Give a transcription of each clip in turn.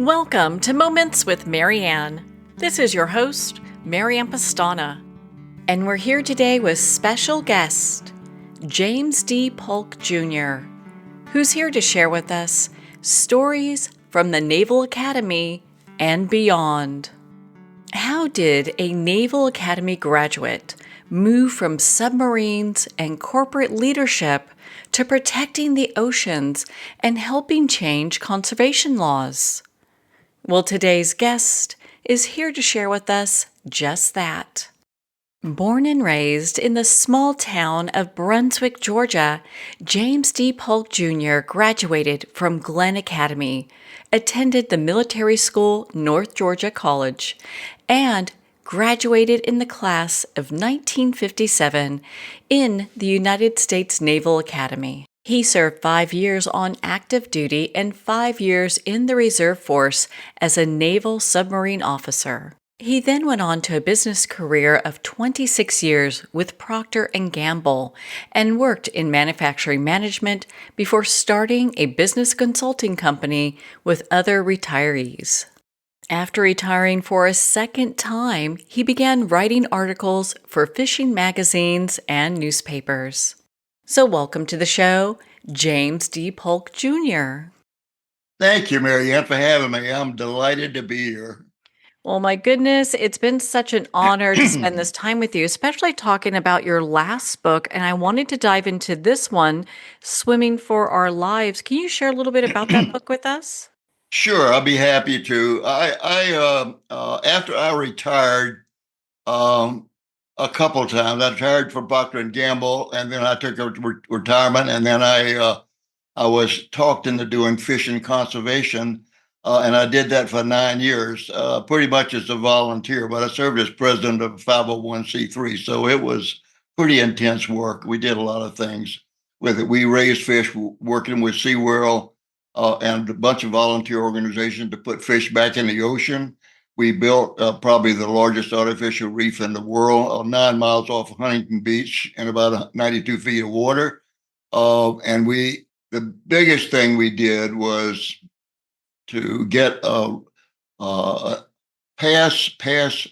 Welcome to Moments with Marianne. This is your host, Marianne Pastana, and we're here today with special guest, James D Paulk Jr., who's here to share with us stories from the Naval Academy and beyond. How did a Naval Academy graduate move from submarines and corporate leadership to protecting the oceans and helping change conservation laws? Well, today's guest is here to share with us just that. Born and raised in the small town of Brunswick, Georgia, James D Paulk Jr. graduated from Glynn Academy, attended the military school North Georgia College, and graduated in the class of 1957 in the United States Naval Academy. He served 5 years on active duty and 5 years in the reserve force as a naval submarine officer. He then went on to a business career of 26 years with Procter and Gamble and worked in manufacturing management before starting a business consulting company with other retirees. After retiring for a second time, he began writing articles for fishing magazines and newspapers. So welcome to the show, James D Paulk Jr. Thank you, Marianne, for having me. I'm delighted to be here. Well, my goodness, it's been such an honor to spend this time with you, especially talking about your last book. And I wanted to dive into this one, Swimming for Our Lives. Can you share a little bit about that book with us? Sure, I'll be happy to. After I retired, a couple of times, I retired from Procter and Gamble, and then I took a retirement, and then I was talked into doing fishing conservation. And I did that for 9 years, pretty much as a volunteer, but I served as president of 501c3. So it was pretty intense work. We did a lot of things with it. We raised fish working with SeaWorld and a bunch of volunteer organizations to put fish back in the ocean. We built probably the largest artificial reef in the world, 9 miles off Huntington Beach in about 92 feet of water. The biggest thing we did was to get pass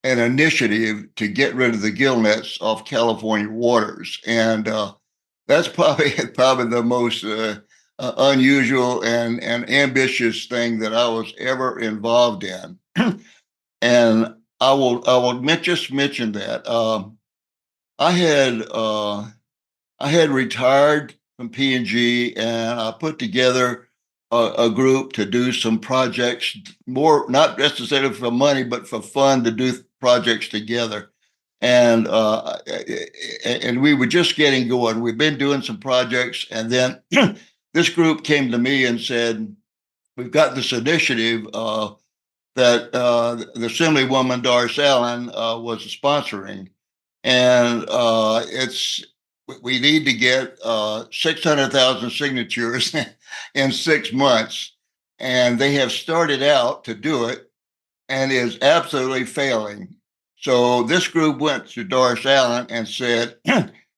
an initiative to get rid of the gillnets off California waters, and that's probably the most unusual and ambitious thing that I was ever involved in. And I will just mention that I had retired from P&G, and I put together a group to do some projects, more not necessarily for money, but for fun, to do projects together. And we were just getting going. We've been doing some projects, and then this group came to me and said, "We've got this initiative that the Assemblywoman Doris Allen was sponsoring, and we need to get 600,000 signatures in 6 months." And they have started out to do it and is absolutely failing. So this group went to Doris Allen and said,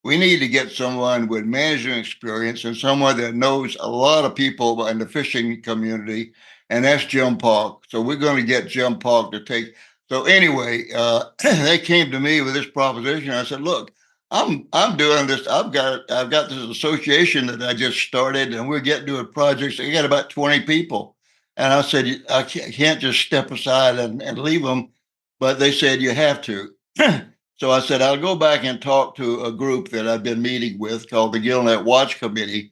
"We need to get someone with management experience and someone that knows a lot of people in the fishing community." And that's Jim Paulk. So we're going to get Jim Paulk to take. So anyway, they came to me with this proposition. I said, "Look, I'm doing this. I've got this association that I just started, and we're getting doing projects. I got about 20 people." And I said, "I can't just step aside and leave them." But they said, "You have to." So I said, "I'll go back and talk to a group that I've been meeting with called the Gillnet Watch Committee."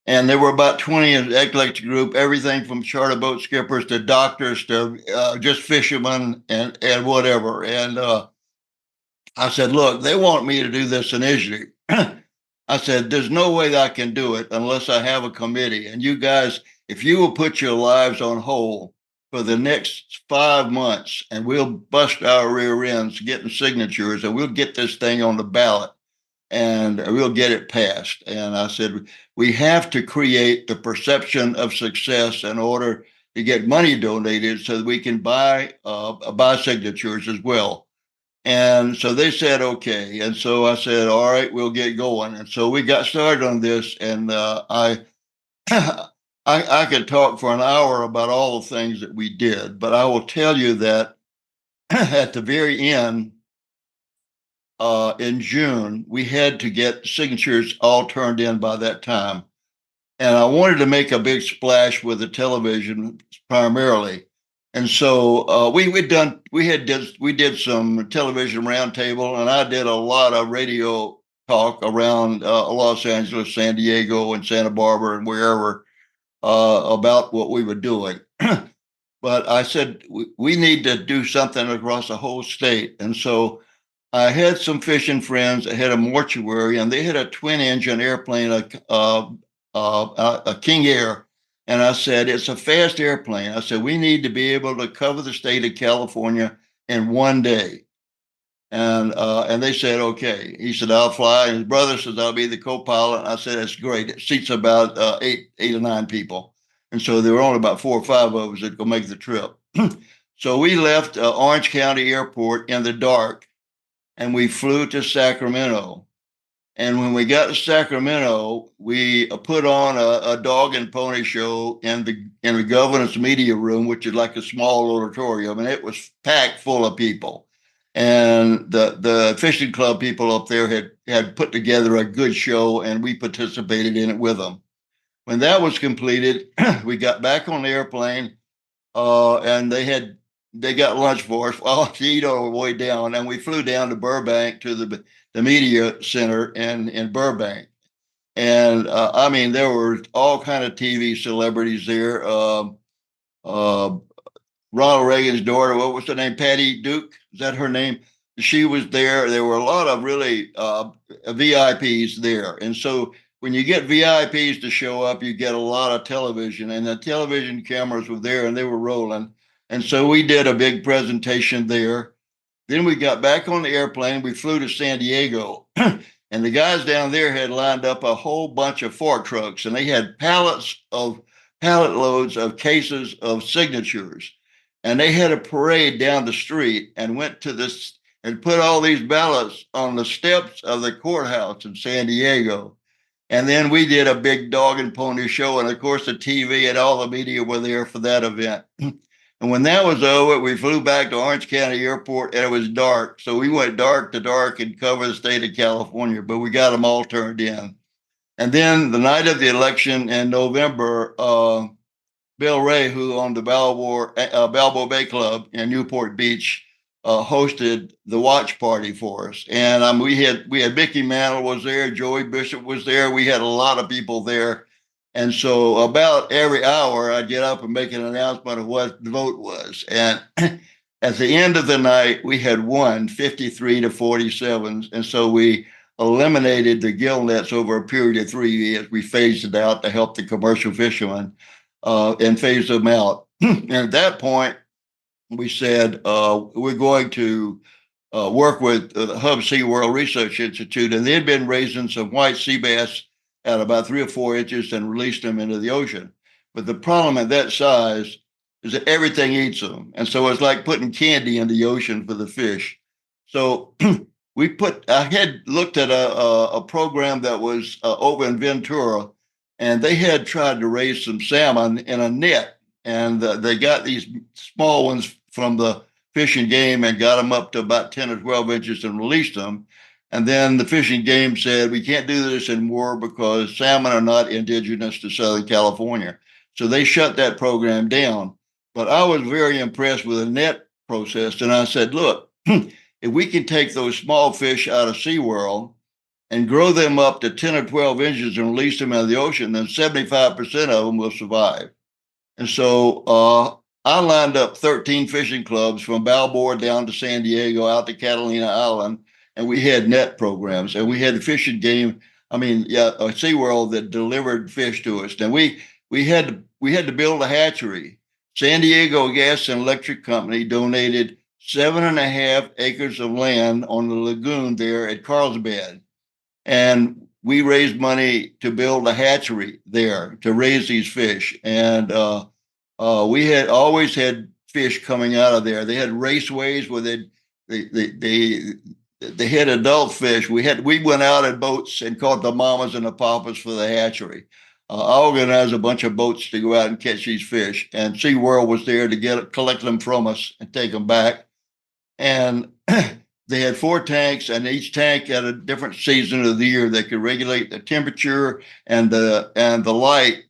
And there were about 20 in the eclectic group, everything from charter boat skippers to doctors to just fishermen and whatever. And I said, "Look, they want me to do this initiative." I said, "There's no way that I can do it unless I have a committee. And you guys, if you will put your lives on hold for the next 5 months, and we'll bust our rear ends getting signatures, and we'll get this thing on the ballot, and we'll get it passed." And I said, "We have to create the perception of success in order to get money donated so that we can buy signatures as well." And so they said, "Okay." And so I said, "All right, we'll get going." And so we got started on this. And I I could talk for an hour about all the things that we did, but I will tell you that at the very end, in June, we had to get signatures all turned in by that time. And I wanted to make a big splash with the television primarily. And so we did some television roundtable, and I did a lot of radio talk around Los Angeles, San Diego, and Santa Barbara, and wherever about what we were doing. But I said we need to do something across the whole state, and so I had some fishing friends that had a mortuary, and they had a twin-engine airplane, a King Air. And I said, it's a fast airplane. I said, we need to be able to cover the state of California in one day. And they said, okay. He said, I'll fly. And his brother says, I'll be the co-pilot. I said, that's great. It seats about eight or nine people. And so there were only about 4 or 5 of us that could make the trip. So we left Orange County Airport in the dark, and we flew to Sacramento. And when we got to Sacramento, we put on a dog and pony show in the governor's media room, which is like a small auditorium, and it was packed full of people. And the fishing club people up there had put together a good show, and we participated in it with them. When that was completed, we got back on the airplane, and they got lunch for us. Well, to eat on our way down, and we flew down to Burbank to the media center in Burbank. And I mean, there were all kind of TV celebrities there. Ronald Reagan's daughter, what was her name? Patty Duke, is that her name? She was there. There were a lot of really VIPs there. And so when you get VIPs to show up, you get a lot of television, and the television cameras were there and they were rolling. And so we did a big presentation there. Then we got back on the airplane. We flew to San Diego, and the guys down there had lined up a whole bunch of fork trucks, and they had pallet loads of cases of signatures. And they had a parade down the street and went to this and put all these ballots on the steps of the courthouse in San Diego. And then we did a big dog and pony show. And of course, the TV and all the media were there for that event. And when that was over, we flew back to Orange County Airport, and it was dark. So we went dark to dark and covered the state of California, but we got them all turned in. And then the night of the election in November, Bill Ray, who owned the Balboa Bay Club in Newport Beach, hosted the watch party for us. And we had Mickey Mantle was there, Joey Bishop was there. We had a lot of people there. And so about every hour, I'd get up and make an announcement of what the vote was. And at the end of the night, we had won 53 to 47. And so we eliminated the gillnets over a period of 3 years. We phased it out to help the commercial fishermen and phased them out. And at that point, we said, we're going to work with the Hub SeaWorld Research Institute. And they'd been raising some white sea bass at about 3 or 4 inches and released them into the ocean. But the problem at that size is that everything eats them. And so it's like putting candy in the ocean for the fish. So I had looked at a program that was over in Ventura, and they had tried to raise some salmon in a net. And they got these small ones from the Fish and Game and got them up to about 10 or 12 inches and released them. And then the Fish and Game said, we can't do this anymore because salmon are not indigenous to Southern California. So they shut that program down. But I was very impressed with the net process. And I said, look, if we can take those small fish out of SeaWorld and grow them up to 10 or 12 inches and release them into the ocean, then 75% of them will survive. And so I lined up 13 fishing clubs from Balboa down to San Diego, out to Catalina Island. And we had net programs, and we had the Fish and Game. A SeaWorld that delivered fish to us. And we had to build a hatchery. San Diego Gas and Electric Company donated 7.5 acres of land on the lagoon there at Carlsbad, and we raised money to build a hatchery there to raise these fish. And we had always had fish coming out of there. They had raceways where they had adult fish. We went out in boats and caught the mamas and the papas for the hatchery. I organized a bunch of boats to go out and catch these fish. And SeaWorld was there to collect them from us and take them back. And they had 4 tanks, and each tank had a different season of the year. They could regulate the temperature and the light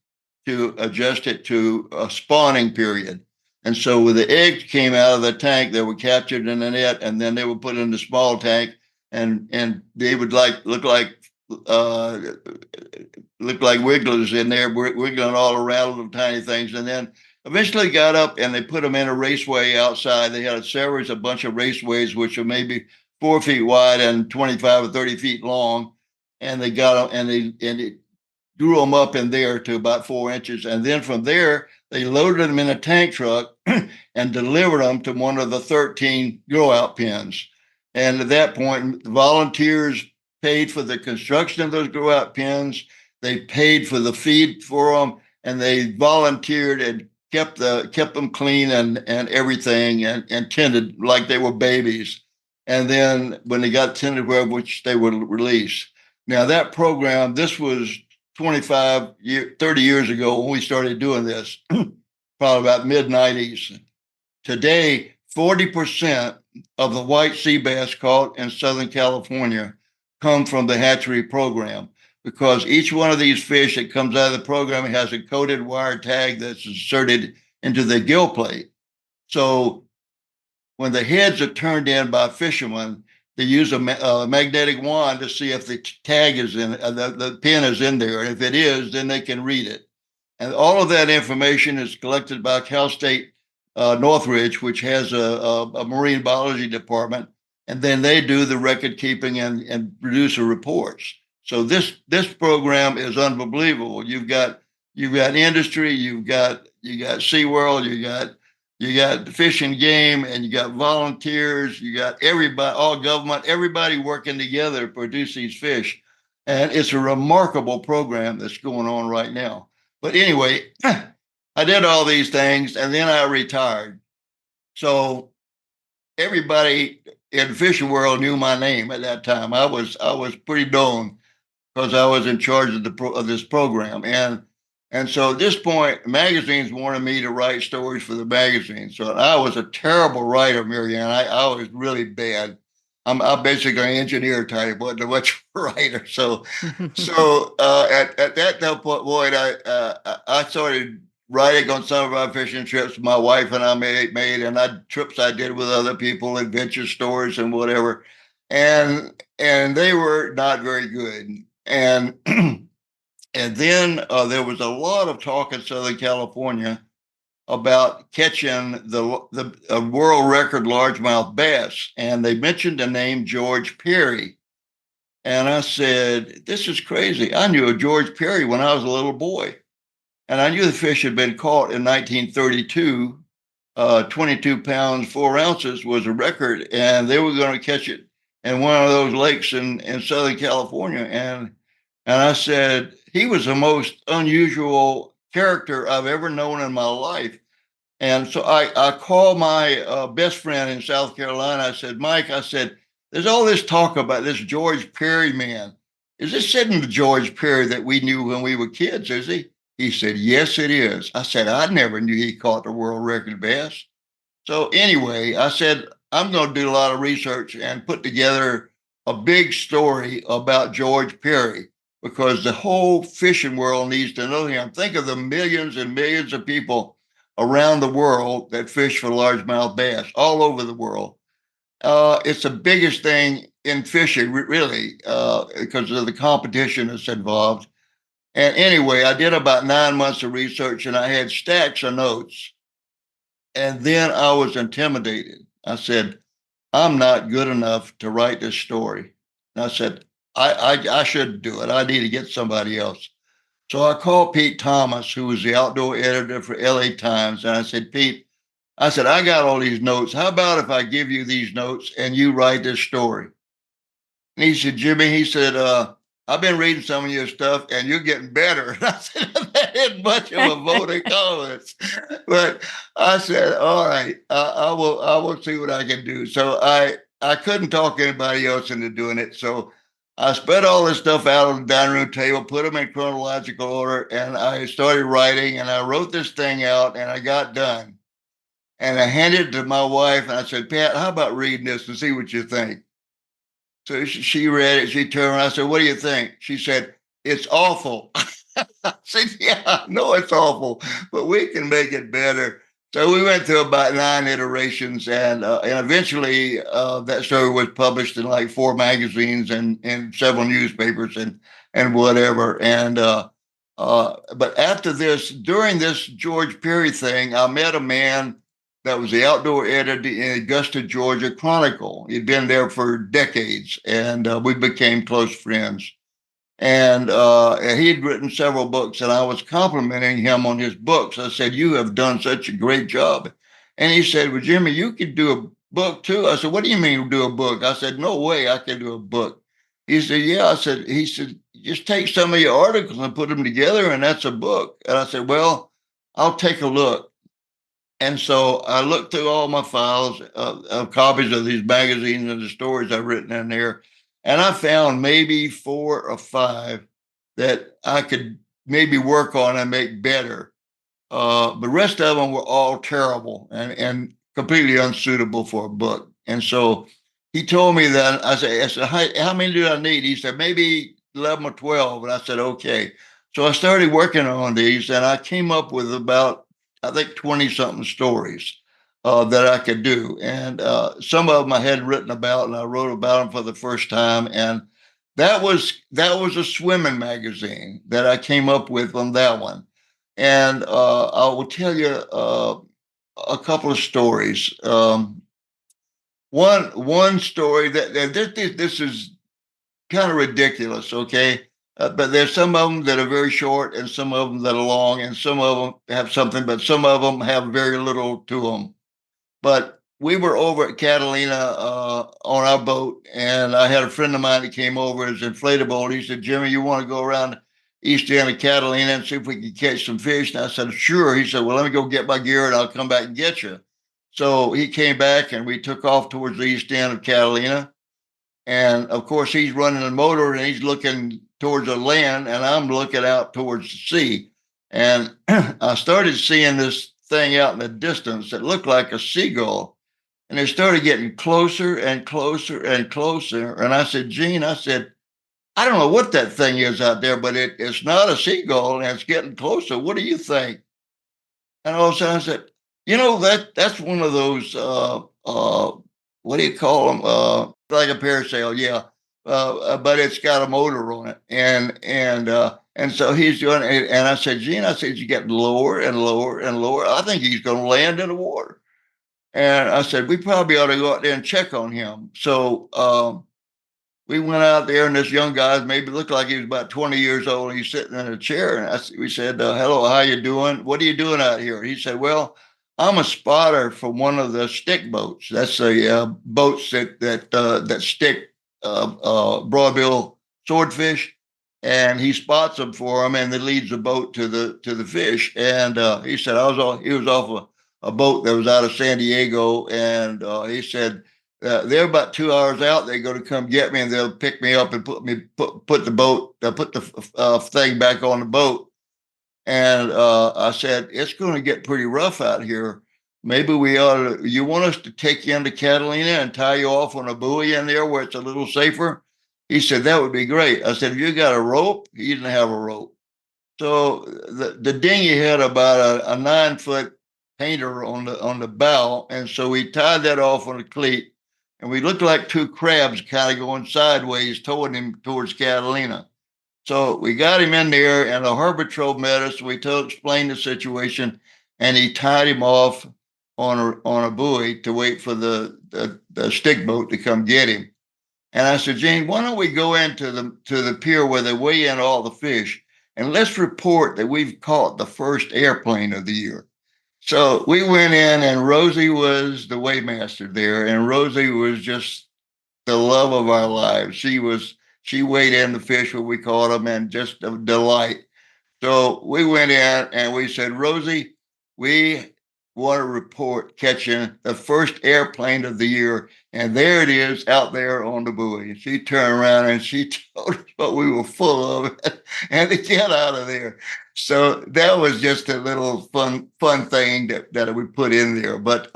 to adjust it to a spawning period. And so when the eggs came out of the tank, they were captured in a net, and then they were put in the small tank, and they would look like wigglers in there, wiggling all around little tiny things. And then eventually got up and they put them in a raceway outside. They had a bunch of raceways, which are maybe 4 feet wide and 25 or 30 feet long. And they got them and they grew them up in there to about 4 inches. And then from there, they loaded them in a tank truck and delivered them to one of the 13 grow out pens. And at that point, volunteers paid for the construction of those grow out pens. They paid for the feed for them, and they volunteered and kept them clean and everything, and tended like they were babies. And then when they got tended well, which they would release. Now that program, this was 30 years ago when we started doing this, probably about mid-90s. Today, 40% of the white sea bass caught in Southern California come from the hatchery program, because each one of these fish that comes out of the program has a coated wire tag that's inserted into the gill plate. So when the heads are turned in by fishermen, they use a magnetic wand to see if the tag is in, the pin is in there. And if it is, then they can read it. And all of that information is collected by Cal State Northridge, which has a marine biology department. And then they do the record keeping and produce the reports. So this program is unbelievable. You've got industry, you got SeaWorld, you got Fish and Game, and you got volunteers, you got everybody, all government, everybody working together to produce these fish. And it's a remarkable program that's going on right now. But anyway, I did all these things and then I retired. So everybody in the fishing world knew my name at that time. I was pretty known because I was in charge of this program. And so at this point, magazines wanted me to write stories for the magazine. So I was a terrible writer, Marianne. I was really bad. I'm basically an engineer type, wasn't much writer. So at that point, I started writing on some of our fishing trips my wife and I made, and trips I did with other people, adventure stories and whatever. And they were not very good. And and then there was a lot of talk in Southern California about catching the world record largemouth bass. And they mentioned the name George Perry. And I said, this is crazy. I knew a George Perry when I was a little boy. And I knew the fish had been caught in 1932. 22 pounds, 4 ounces was a record. And they were going to catch it in one of those lakes in Southern California. And I said, he was the most unusual character I've ever known in my life. And so I called my best friend in South Carolina. I said, Mike, I said, there's all this talk about this George Perry man. Is this sitting the George Perry that we knew when we were kids, is he? He said, yes, it is. I said, I never knew he caught the world record bass. So anyway, I said, I'm going to do a lot of research and put together a big story about George Perry, because the whole fishing world needs to know him. Think of the millions and millions of people around the world that fish for largemouth bass all over the world. It's the biggest thing in fishing, really, because of the competition that's involved. And anyway, I did about 9 months of research and I had stacks of notes. And then I was intimidated. I said, I'm not good enough to write this story. And I said, I shouldn't do it. I need to get somebody else. So I called Pete Thomas, who was the outdoor editor for LA Times. And I said, Pete, I got all these notes. How about if I give you these notes and you write this story? And he said, Jimmy, I've been reading some of your stuff and you're getting better. And I said, that isn't much of a vote of confidence. But I said, all right, I will see what I can do. So I couldn't talk anybody else into doing it. So I spread all this stuff out on the dining room table, put them in chronological order, and I started writing, and I wrote this thing out, and I got done. And I handed it to my wife, and I said, Pat, how about reading this and see what you think? So she read it. She turned around. I said, what do you think? She said, it's awful. I said, yeah, no, it's awful, but we can make it better. So we went through about 9 iterations, and eventually that story was published in like 4 magazines and several newspapers and whatever. But after this, during this George Perry thing, I met a man that was the outdoor editor in Augusta, Georgia Chronicle. He'd been there for decades, and we became close friends. And he had written several books, and I was complimenting him on his books. I said, you have done such a great job. And he said, well, Jimmy, you could do a book too. I said, what do you mean do a book? I said, no way I can do a book. He said, yeah. He said, just take some of your articles and put them together, and that's a book. And I said, well, I'll take a look. And so I looked through all my files of copies of these magazines and the stories I've written in there. And I found maybe 4 or 5 that I could maybe work on and make better. The rest of them were all terrible and completely unsuitable for a book. And so he told me that. I said, how many do I need? He said, maybe 11 or 12. And I said, okay. So I started working on these, and I came up with about, I think, 20 something stories that I could do. And some of them I had written about, and I wrote about them for the first time. And that was a swimming magazine that I came up with on that one. And I will tell you a couple of stories. One story that this is kind of ridiculous, okay? But there's some of them that are very short, and some of them that are long, and some of them have something, but some of them have very little to them. But we were over at Catalina on our boat, and I had a friend of mine that came over as inflatable, and he said, Jimmy, you want to go around east end of Catalina and see if we can catch some fish? And I said, sure. He said, well, let me go get my gear, and I'll come back and get you. So he came back, and we took off towards the east end of Catalina. And of course, he's running the motor, and he's looking towards the land, and I'm looking out towards the sea. And I started seeing this thing out in the distance that looked like a seagull. And it started getting closer and closer and closer. And I said, Gene, I said, I don't know what that thing is out there, but it's not a seagull, and it's getting closer. What do you think? And all of a sudden I said, that's one of those, what do you call them? Like a parasail, yeah. But it's got a motor on it. And so he's doing it. And I said, Gene, I said, you get lower and lower and lower. I think he's going to land in the water. And I said, we probably ought to go out there and check on him. So we went out there, and this young guy maybe looked like he was about 20 years old. He's sitting in a chair. And we said, hello, how you doing? What are you doing out here? He said, well, I'm a spotter for one of the stick boats. That's the boats that stick broadbill swordfish, and he spots them for them, and then leads the boat to the fish. And he said, he was off a boat that was out of San Diego, and he said, they're about 2 hours out. They're going to come get me, and they'll pick me up and put the thing back on the boat. And I said, it's going to get pretty rough out here. Maybe you want us to take you into Catalina and tie you off on a buoy in there where it's a little safer? He said, that would be great. I said, have you got a rope? He didn't have a rope. So the dinghy had about a 9-foot painter on the bow. And so we tied that off on a cleat, and we looked like 2 crabs kind of going sideways, towing him towards Catalina. So we got him in there, and the harbor patrol met us. We explained the situation, and he tied him off on a buoy to wait for the stick boat to come get him. And I said, Jane, why don't we go into the pier where they weigh in all the fish, and let's report that we've caught the first airplane of the year. So we went in, and Rosie was the weighmaster there, and Rosie was just the love of our lives. She weighed in the fish when we caught them, and just a delight. So we went in, and we said, Rosie, we want to report catching the first airplane of the year. And there it is out there on the buoy. And she turned around and she told us what we were full of and to get out of there. So that was just a little fun thing that we put in there. But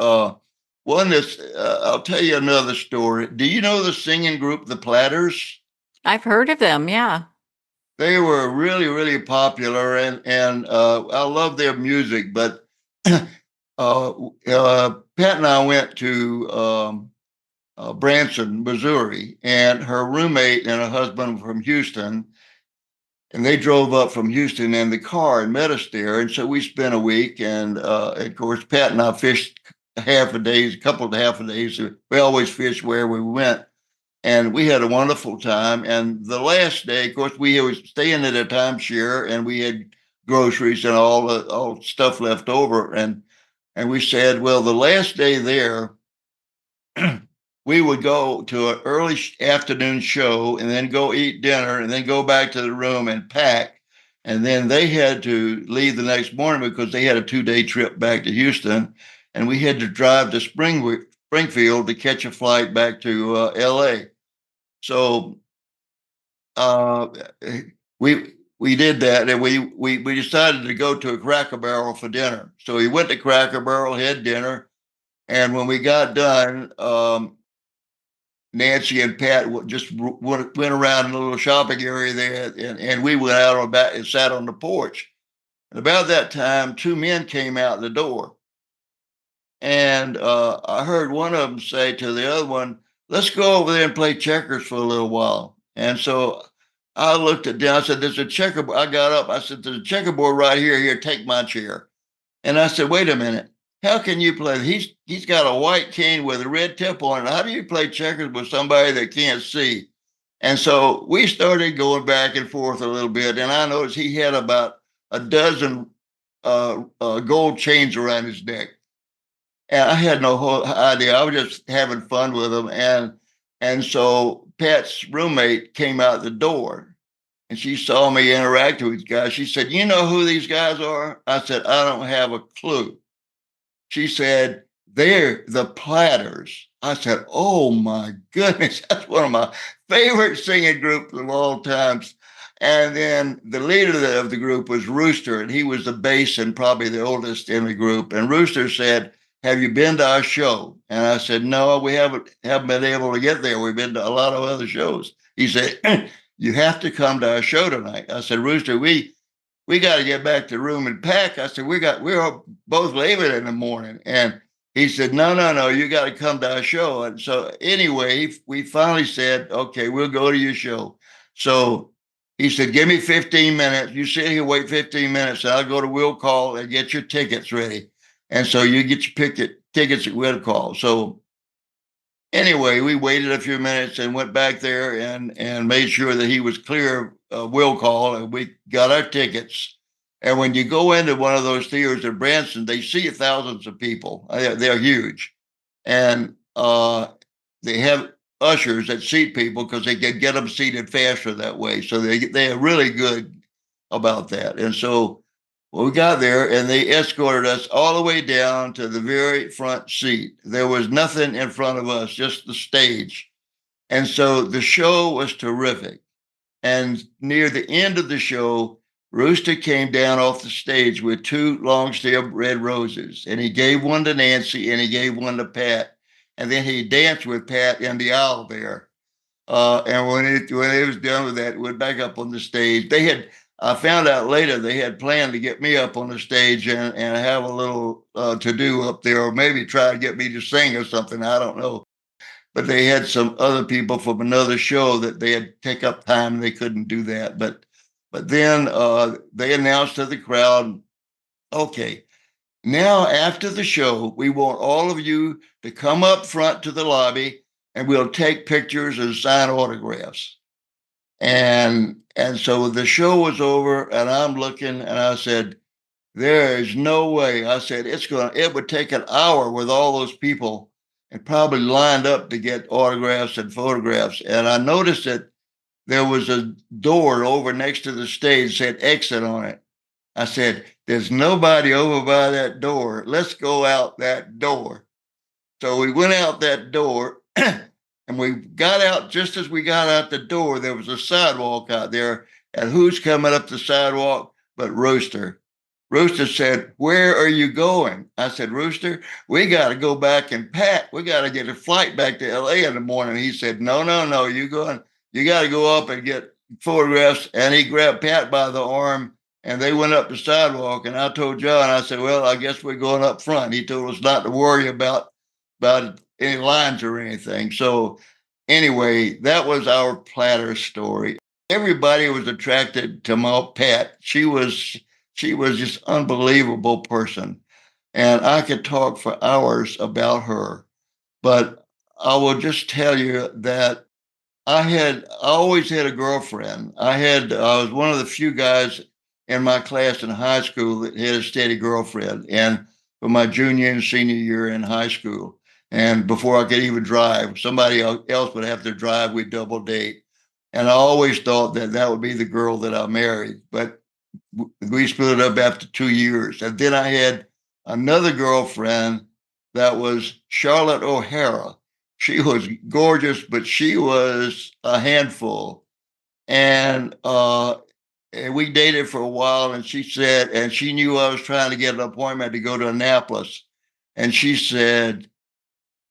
one that's, I'll tell you another story. Do you know the singing group, the Platters? I've heard of them, yeah. They were really, really popular, and I love their music. But Pat and I went to Branson, Missouri, and her roommate and her husband from Houston, and they drove up from Houston in the car and met us there. And so we spent a week, and of course, Pat and I fished half a day, a couple of half a days. We always fished where we went. And we had a wonderful time. And the last day, of course, we were staying at a timeshare, and we had groceries and all stuff left over. And we said, well, the last day there, we would go to an early afternoon show and then go eat dinner and then go back to the room and pack. And then they had to leave the next morning because they had a 2-day trip back to Houston. And we had to drive to Springfield to catch a flight back to LA. So we did that, and we decided to go to a Cracker Barrel for dinner. So we went to Cracker Barrel, had dinner, and when we got done, Nancy and Pat just went around in a little shopping area there, and we went out on back and sat on the porch. And about that time, 2 men came out the door, and I heard one of them say to the other one, let's go over there and play checkers for a little while. And so I looked at them. I said, there's a checkerboard. I got up. I said, there's a checkerboard right here. Here, take my chair. And I said, wait a minute. How can you play? He's got a white cane with a red tip on it. How do you play checkers with somebody that can't see? And so we started going back and forth a little bit. And I noticed he had about a dozen gold chains around his neck. And I had no whole idea. I was just having fun with him. And so Pat's roommate came out the door, and she saw me interact with these guys. She said, you know who these guys are? I said, I don't have a clue. She said, they're the Platters. I said, oh my goodness, that's one of my favorite singing groups of all times. And then the leader of the group was Rooster, and he was the bass and probably the oldest in the group. And Rooster said, have you been to our show? And I said, no, we haven't been able to get there. We've been to a lot of other shows. He said, you have to come to our show tonight. I said, Rooster, we got to get back to the room and pack. I said, we're both leaving in the morning. And he said, no, you got to come to our show. And so anyway, we finally said, okay, we'll go to your show. So he said, give me 15 minutes. You sit here, wait 15 minutes, and I'll go to Will Call and get your tickets ready. And so you get your tickets at Will Call. So anyway, we waited a few minutes and went back there and made sure that he was clear of Will Call, and we got our tickets. And when you go into one of those theaters in Branson, they see thousands of people. They're huge. And they have ushers that seat people because they can get them seated faster that way. So they are really good about that. And so we got there, and they escorted us all the way down to the very front seat. There was nothing in front of us, just the stage. And so the show was terrific. And near the end of the show, Rooster came down off the stage with 2 long-stemmed red roses, and he gave one to Nancy and he gave one to Pat. And then he danced with Pat in the aisle there. And when it was done with that, went back up on the stage. I found out later they had planned to get me up on the stage and have a little to do up there, or maybe try to get me to sing or something. I don't know. But they had some other people from another show that they had to take up time, and they couldn't do that. But then they announced to the crowd, okay, now after the show, we want all of you to come up front to the lobby, and we'll take pictures and sign autographs. And so the show was over, and I'm looking, and I said, there is no way. I said, it would take an hour with all those people and probably lined up to get autographs and photographs. And I noticed that there was a door over next to the stage that said exit on it. I said, there's nobody over by that door. Let's go out that door. So we went out that door and we got out. Just as we got out the door, there was a sidewalk out there. And who's coming up the sidewalk but Rooster? Rooster said, where are you going? I said, Rooster, we got to go back and pack. We got to get a flight back to LA in the morning. He said, no, you got to go up and get photographs. And he grabbed Pat by the arm and they went up the sidewalk. And I told John, I said, well, I guess we're going up front. He told us not to worry about any lines or anything. So anyway, that was our platter story. Everybody was attracted to my Pat. She was just unbelievable person. And I could talk for hours about her. But I will just tell you that I always had a girlfriend. I was one of the few guys in my class in high school that had a steady girlfriend. And for my junior and senior year in high school, and before I could even drive, somebody else would have to drive. We'd double date. And I always thought that that would be the girl that I married. But we split up after 2 years. And then I had another girlfriend that was Charlotte O'Hara. She was gorgeous, but she was a handful. And we dated for a while, and she knew I was trying to get an appointment to go to Annapolis. And she said,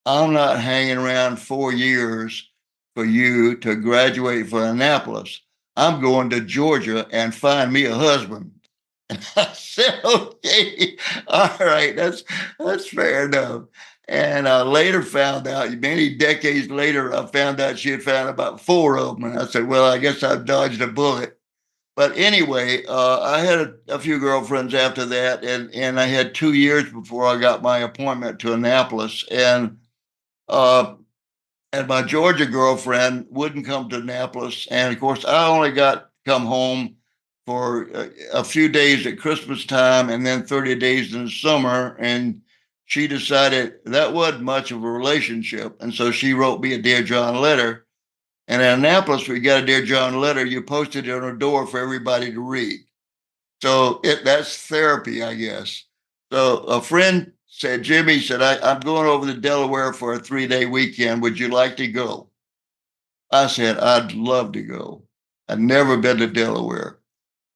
I'm not hanging around 4 years for you to graduate from Annapolis. I'm going to Georgia and find me a husband. And I said, okay, all right, that's fair enough. And I later found out, many decades later, I found out she had found about 4 of them. And I said, well, I guess I've dodged a bullet. But anyway, I had a few girlfriends after that, and I had 2 years before I got my appointment to Annapolis. Uh, and my Georgia girlfriend wouldn't come to Annapolis. And of course, I only got to come home for a few days at Christmas time and then 30 days in the summer. And she decided that wasn't much of a relationship. And so she wrote me a Dear John letter. And in Annapolis, we got a Dear John letter. You posted it on a door for everybody to read. So that's therapy, I guess. So a friend said, Jimmy said, I'm going over to Delaware for a 3-day weekend. Would you like to go? I said, I'd love to go. I'd never been to Delaware.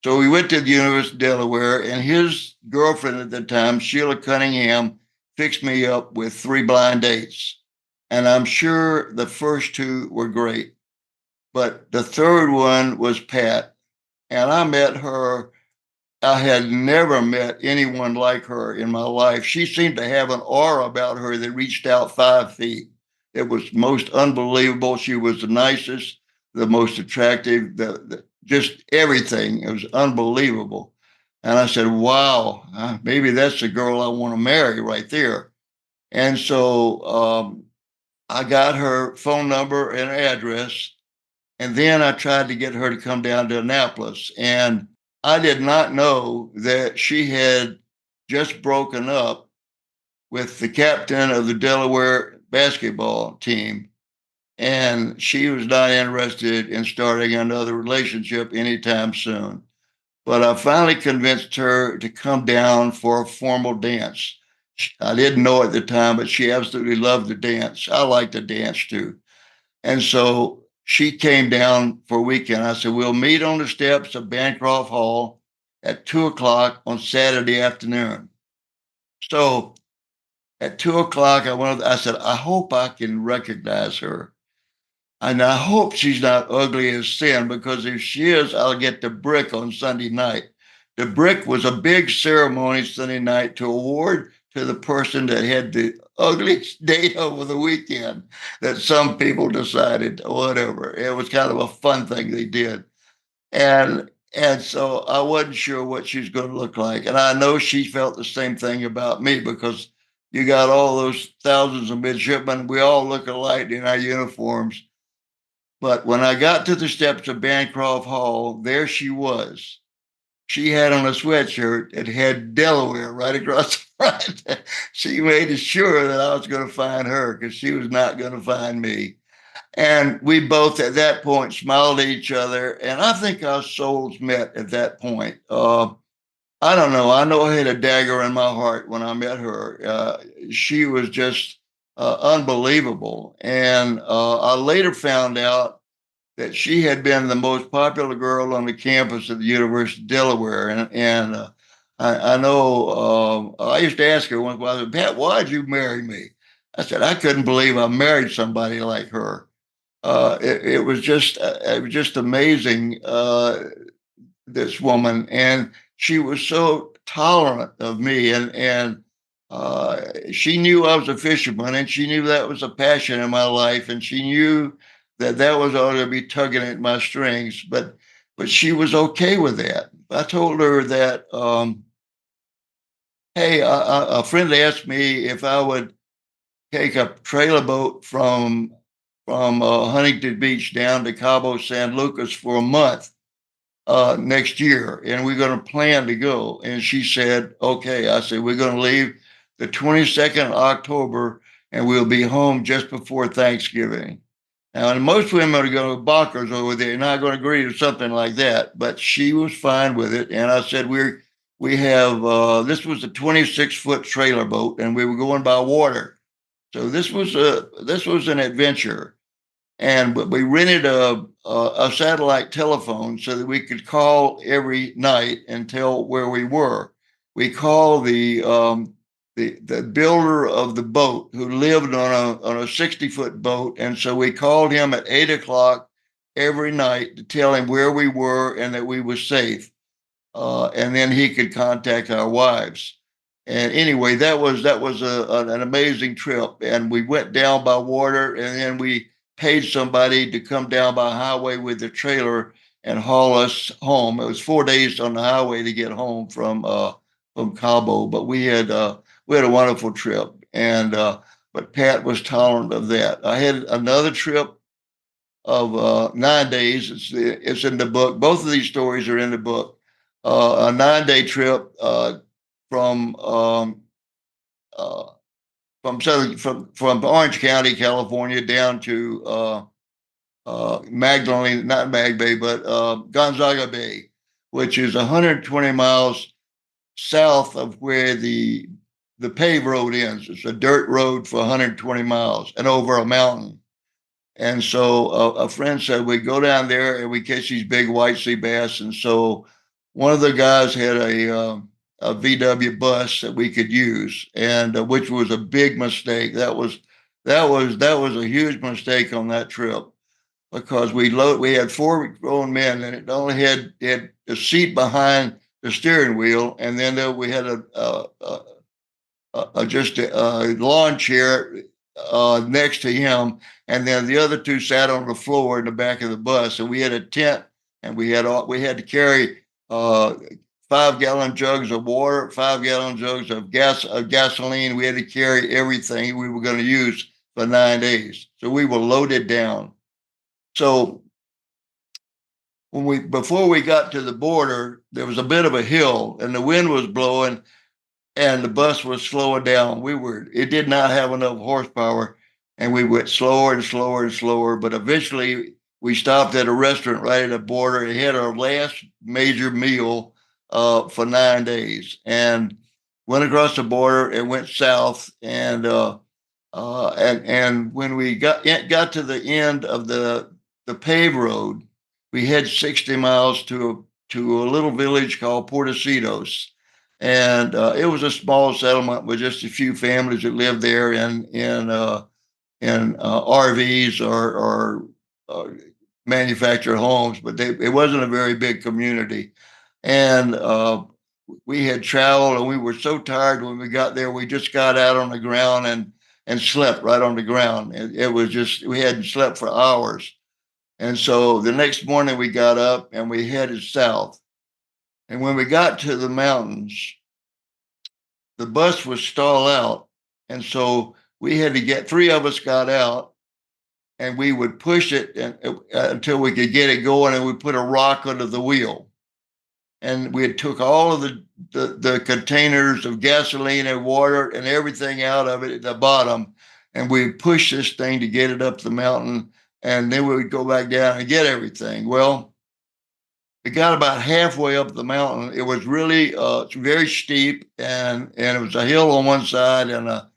So we went to the University of Delaware, and his girlfriend at the time, Sheila Cunningham, fixed me up with 3 blind dates. And I'm sure the first 2 were great. But the third one was Pat. And I met her. I had never met anyone like her in my life. She seemed to have an aura about her that reached out 5 feet. It was most unbelievable. She was the nicest, the most attractive, just everything. It was unbelievable. And I said, wow, maybe that's the girl I want to marry right there. And so I got her phone number and address. And then I tried to get her to come down to Annapolis. And I did not know that she had just broken up with the captain of the Delaware basketball team. And she was not interested in starting another relationship anytime soon. But I finally convinced her to come down for a formal dance. I didn't know at the time, but she absolutely loved to dance. I like to dance too. And so she came down for a weekend. I said, we'll meet on the steps of Bancroft Hall at 2:00 on Saturday afternoon. So at 2:00, I said, I hope I can recognize her. And I hope she's not ugly as sin, because if she is, I'll get the brick on Sunday night. The brick was a big ceremony Sunday night to award to the person that had the ugliest date over the weekend, that some people decided, whatever. It was kind of a fun thing they did. And so I wasn't sure what she's going to look like. And I know she felt the same thing about me, because you got all those thousands of midshipmen. We all look alike in our uniforms. But when I got to the steps of Bancroft Hall, there she was. She had on a sweatshirt that had Delaware right across the front. She made sure that I was going to find her, because she was not going to find me. And we both at that point smiled at each other. And I think our souls met at that point. I don't know. I know I had a dagger in my heart when I met her. She was just unbelievable. And I later found out that she had been the most popular girl on the campus of the University of Delaware. And I know I used to ask her once, well, Pat, why'd you marry me? I said, I couldn't believe I married somebody like her. It was just amazing, this woman, and she was so tolerant of me, and she knew I was a fisherman, and she knew that was a passion in my life, and she knew that that was all to be tugging at my strings, but she was okay with that. I told her that, hey, a friend asked me if I would take a trailer boat from Huntington Beach down to Cabo San Lucas for a month next year, and we're going to plan to go. And she said, okay. I said, we're going to leave the 22nd of October, and we'll be home just before Thanksgiving. Now, and most women are going to bonkers over there, not going to agree to something like that, but she was fine with it. And I said, we have this was a 26-foot trailer boat, and we were going by water. So this was an adventure, and we rented a satellite telephone so that we could call every night and tell where we were. We called the builder of the boat, who lived on a 60-foot boat, and so we called him at 8 o'clock every night to tell him where we were and that we were safe, and then he could contact our wives. And anyway, that was an amazing trip. And we went down by water, and then we paid somebody to come down by highway with the trailer and haul us home. It was 4 days on the highway to get home from Cabo, but we had a wonderful trip. And but Pat was tolerant of that. I had another trip of 9 days. It's in the book. Both of these stories are in the book. A 9 day trip from uh, from Orange County, California, down to Magdalene, not Mag Bay, but Gonzaga Bay, which is 120 miles south of where the paved road ends. It's a dirt road for 120 miles and over a mountain. And so a friend said we go down there and we catch these big white sea bass. And so one of the guys had a VW bus that we could use, and which was a big mistake. That was a huge mistake on that trip, because we had four grown men, and it only had a seat behind the steering wheel, and then we had just a lawn chair next to him, and then the other two sat on the floor in the back of the bus. And we had a tent, and we had to carry 5 gallon jugs of water, 5 gallon jugs of gasoline. We had to carry everything we were going to use for 9 days. So we were loaded down. So before we got to the border, there was a bit of a hill, and the wind was blowing, and the bus was slowing down. It did not have enough horsepower, and we went slower and slower and slower. But eventually, we stopped at a restaurant right at the border and had our last major meal for 9 days, and went across the border and went south. And when we got to the end of the paved road, we had 60 miles to a little village called Portecitos, and it was a small settlement with just a few families that lived there in RVs or manufactured homes, but it wasn't a very big community. And we had traveled, and we were so tired when we got there. We just got out on the ground and slept right on the ground. It was just, we hadn't slept for hours. And so the next morning we got up and we headed south. And when we got to the mountains, the bus was stalled out. And so we had to three of us got out, and we would push it until we could get it going, and we put a rock under the wheel. And we had took all of the containers of gasoline and water and everything out of it at the bottom, and we pushed this thing to get it up the mountain, and then we would go back down and get everything. Well, we got about halfway up the mountain. It was really very steep, and it was a hill on one side and a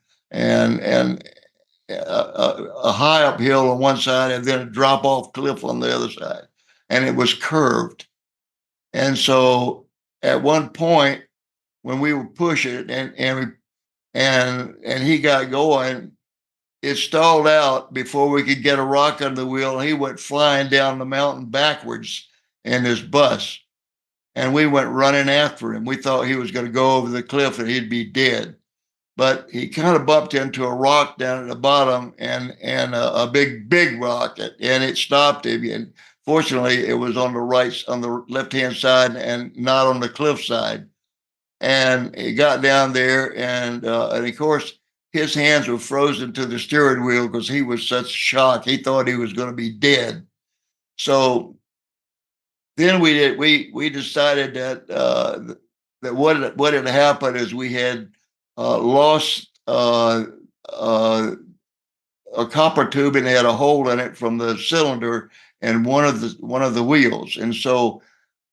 high uphill on one side, and then a drop off cliff on the other side, and it was curved. And so at one point when we were pushing it and he got going, it stalled out before we could get a rock under the wheel. And he went flying down the mountain backwards in his bus. And we went running after him. We thought he was going to go over the cliff and he'd be dead. But he kind of bumped into a rock down at the bottom and a big rock, and it stopped him. And fortunately, it was on the left-hand side and not on the cliff side. And he got down there, and of course, his hands were frozen to the steering wheel because he was such shock. He thought he was going to be dead. So then we decided that what had happened is we had lost a copper tube, and it had a hole in it from the cylinder and one of the wheels, and so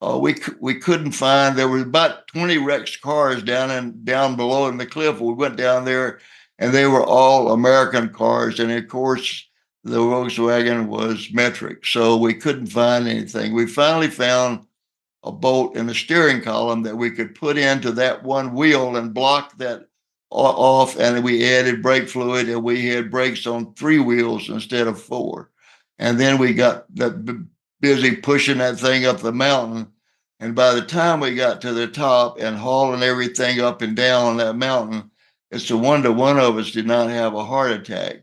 we couldn't find. There was about 20 wrecked cars down below in the cliff. We went down there, and they were all American cars, and of course the Volkswagen was metric, so we couldn't find anything. We finally found a bolt in the steering column that we could put into that one wheel and block that off, and we added brake fluid, and we had brakes on 3 wheels instead of 4. And then we got busy pushing that thing up the mountain. And by the time we got to the top and hauling everything up and down on that mountain, it's a wonder one of us did not have a heart attack.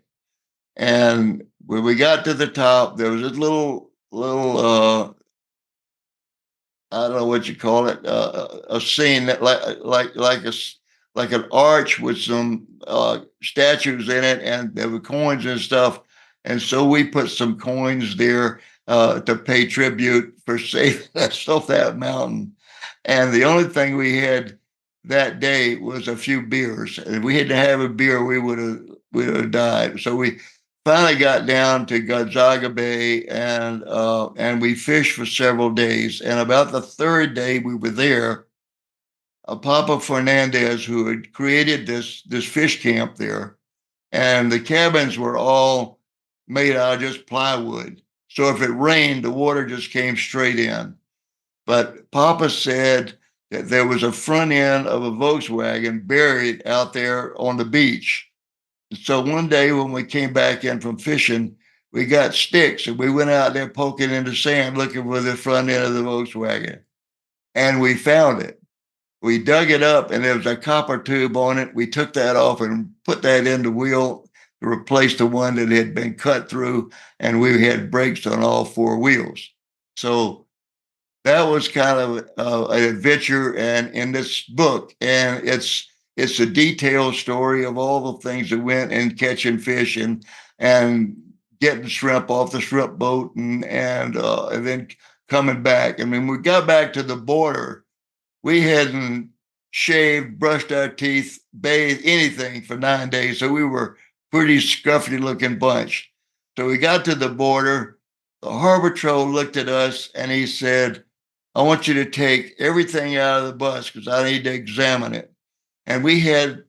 And when we got to the top, there was this little I don't know what you call it, a scene that like an arch with some statues in it, and there were coins and stuff. And so we put some coins there to pay tribute for saving us off that mountain. And the only thing we had that day was a few beers. And if we hadn't have a beer, we would have died. So we finally got down to Gonzaga Bay, and we fished for several days. And about the 3rd day we were there, Papa Fernandez, who had created this fish camp there, and the cabins were all made out of just plywood. So if it rained, the water just came straight in. But Papa said that there was a front end of a Volkswagen buried out there on the beach. So one day when we came back in from fishing, we got sticks, and we went out there poking in the sand looking for the front end of the Volkswagen. And we found it. We dug it up, and there was a copper tube on it. We took that off and put that in the wheel to replace the one that had been cut through, and we had brakes on all 4 wheels. So that was kind of an adventure, and in this book, and it's a detailed story of all the things that went in catching fish and getting shrimp off the shrimp boat and then coming back. I mean, we got back to the border. We hadn't shaved, brushed our teeth, bathed, anything for 9 days. So we were pretty scruffy looking bunch. So we got to the border. The harbor patrol looked at us and he said, "I want you to take everything out of the bus because I need to examine it." And we had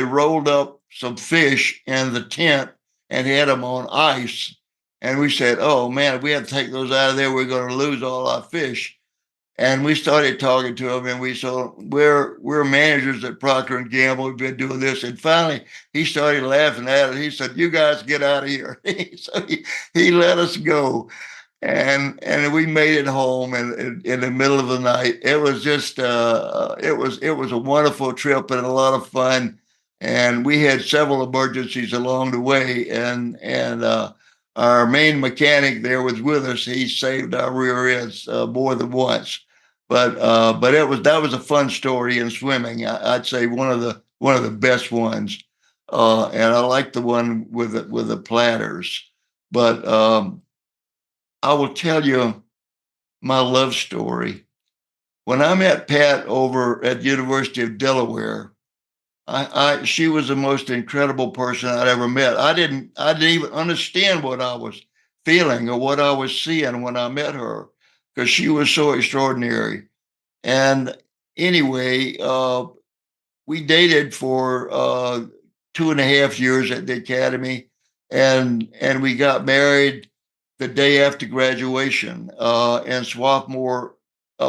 rolled up some fish in the tent and had them on ice. And we said, "Oh man, if we had to take those out of there, we're going to lose all our fish." And we started talking to him, and we said, we're managers at Procter and Gamble. We've been doing this. And finally, he started laughing at it. He said, "You guys get out of here." So he let us go. And we made it home in the middle of the night. It was just, it was a wonderful trip and a lot of fun. And we had several emergencies along the way. And our main mechanic there was with us. He saved our rear ends more than once, but that was a fun story in swimming. I'd say one of the best ones, and I like the one with the platters. But I will tell you my love story. When I met Pat over at the University of Delaware, she was the most incredible person I'd ever met. I didn't even understand what I was feeling or what I was seeing when I met her. because she was so extraordinary. And anyway, we dated for 2.5 years at the academy, and we got married the day after graduation in Swarthmore,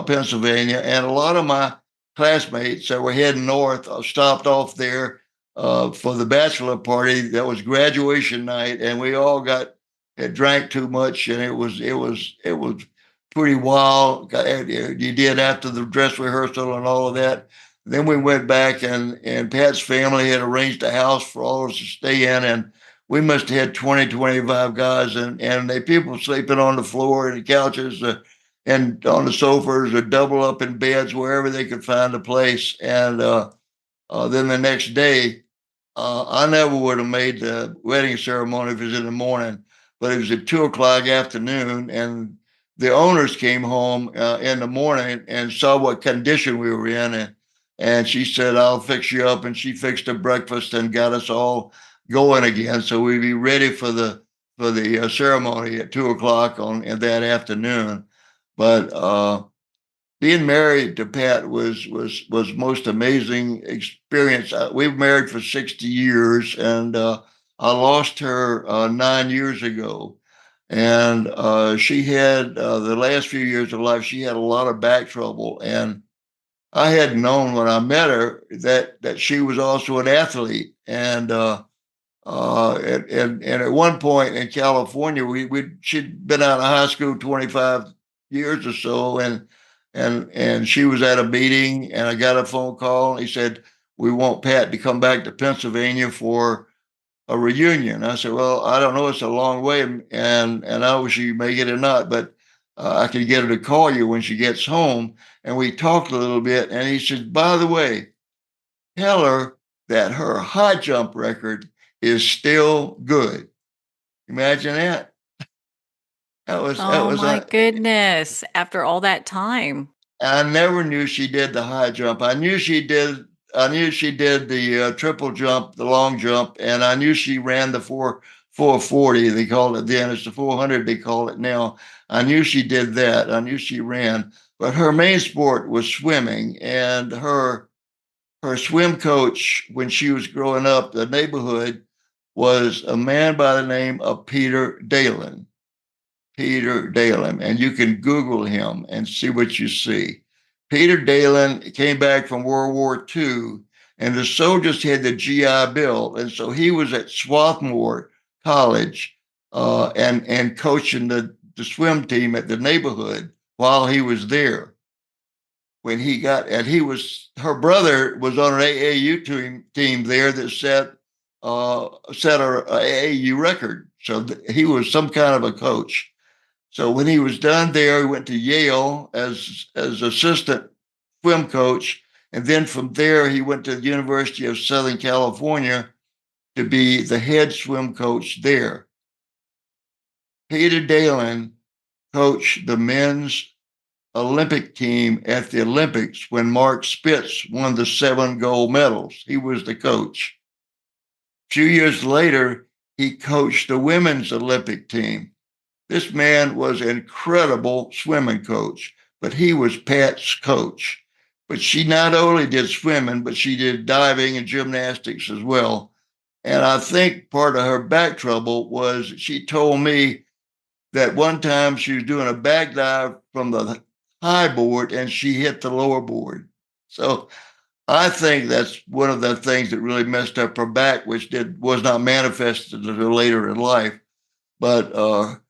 Pennsylvania. And a lot of my classmates that were heading north stopped off there for the bachelor party. That was graduation night, and we all had drank too much, and it was pretty wild. You did after the dress rehearsal and all of that. Then we went back, and Pat's family had arranged a house for all of us to stay in, and we must have had 20, 25 guys, and they people sleeping on the floor and the couches and on the sofas or double up in beds wherever they could find a place. And then the next day, I never would have made the wedding ceremony if it was in the morning, but it was at 2 o'clock afternoon, and the owners came home in the morning and saw what condition we were in, and she said, "I'll fix you up," and she fixed the breakfast and got us all going again, so we'd be ready for the ceremony at 2 o'clock on in that afternoon. But being married to Pat was most amazing experience. We were married for 60 years, and I lost her 9 years ago. And she had the last few years of life, she had a lot of back trouble. And I hadn't known when I met her that she was also an athlete. And at one point in California, she'd been out of high school 25 years or so, and she was at a meeting, and I got a phone call, and he said, "We want Pat to come back to Pennsylvania for a reunion." I said, "Well, I don't know, it's a long way, and I wish you make it or not, but I can get her to call you when she gets home." And we talked a little bit, and he said, "By the way, tell her that her high jump record is still good." Imagine that. That Oh was my goodness. After all that time. I never knew she did the high jump. I knew she did the triple jump, the long jump, and I knew she ran the 440. They called it then. It's the 400 they call it now. I knew she did that. I knew she ran, but her main sport was swimming, and her swim coach when she was growing up, the neighborhood, was a man by the name of Peter Dalen. Peter Dalen, and you can Google him and see what you see. Peter Dalen came back from World War II, and the soldiers had the GI Bill, and so he was at Swarthmore College and coaching the swim team at the neighborhood while he was there. When he got, and he was, her brother was on an AAU team there that set a AAU record. So he was some kind of a coach. So when he was done there, he went to Yale as assistant swim coach, and then from there he went to the University of Southern California to be the head swim coach there. Peter Dalen coached the men's Olympic team at the Olympics when Mark Spitz won the 7 gold medals. He was the coach. A few years later, he coached the women's Olympic team. This man was an incredible swimming coach, but he was Pat's coach. But she not only did swimming, but she did diving and gymnastics as well. And I think part of her back trouble was she told me that one time she was doing a back dive from the high board and she hit the lower board. So I think that's one of the things that really messed up her back, which was not manifested until later in life. But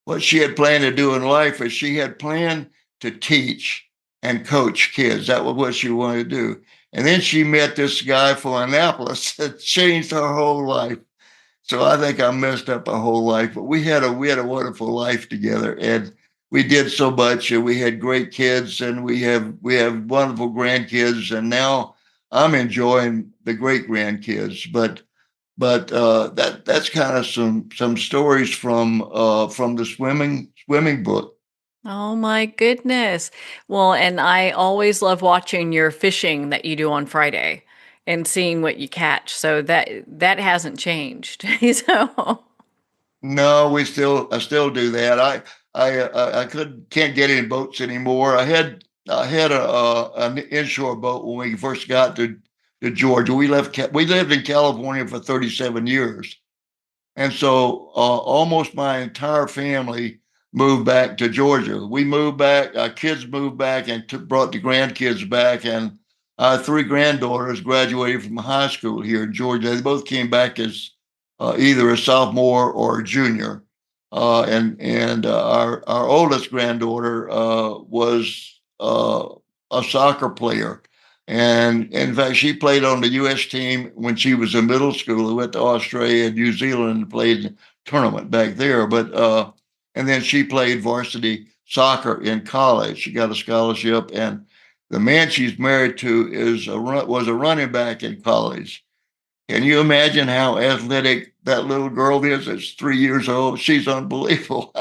what she had planned to do in life is she had planned to teach and coach kids. That was what she wanted to do. And then she met this guy from Annapolis that changed her whole life. So I think I messed up our whole life, but we had a wonderful life together, and we did so much, and we had great kids, and we have wonderful grandkids, and now I'm enjoying the great grandkids. But that's kind of some stories from the swimming book. Oh my goodness. Well, and I always love watching your fishing that you do on Friday and seeing what you catch. So that hasn't changed. So, No, I still do that. I can't get any boats anymore. I had an inshore boat when we first got to Georgia. We lived in California for 37 years. And so almost my entire family moved back to Georgia. We moved back, our kids moved back and brought the grandkids back. And our three granddaughters graduated from high school here in Georgia. They both came back as either a sophomore or a junior. Our oldest granddaughter was a soccer player. And in fact, she played on the U.S. team when she was in middle school. We went to Australia and New Zealand and played a tournament back there. And then she played varsity soccer in college. She got a scholarship, and the man she's married to was a running back in college. Can you imagine how athletic that little girl is? It's 3 years old. She's unbelievable.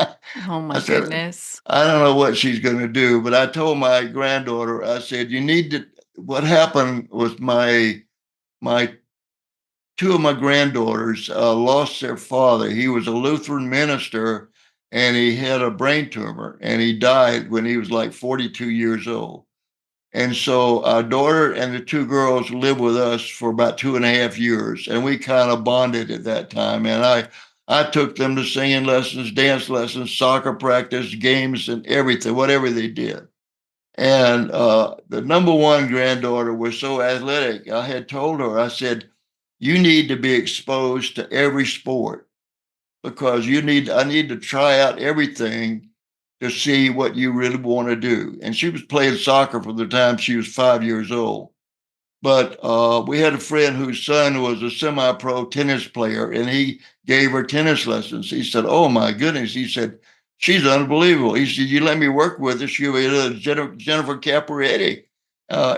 Oh my I said, goodness. I don't know what she's going to do, but I told my granddaughter, I said, you need to. What happened was my two of my granddaughters lost their father. He was a Lutheran minister, and he had a brain tumor, and he died when he was like 42 years old. And so our daughter and the two girls lived with us for about 2.5 years, and we kind of bonded at that time. And I took them to singing lessons, dance lessons, soccer practice, games, and everything, whatever they did. And the number one granddaughter was so athletic. I had told her, I said, you need to be exposed to every sport because I need to try out everything to see what you really want to do. And she was playing soccer from the time she was 5 years old. But we had a friend whose son was a semi-pro tennis player, and he gave her tennis lessons. He said, "Oh my goodness!" He said, "She's unbelievable." He said, "You let me work with her, she'll be Jennifer Capriati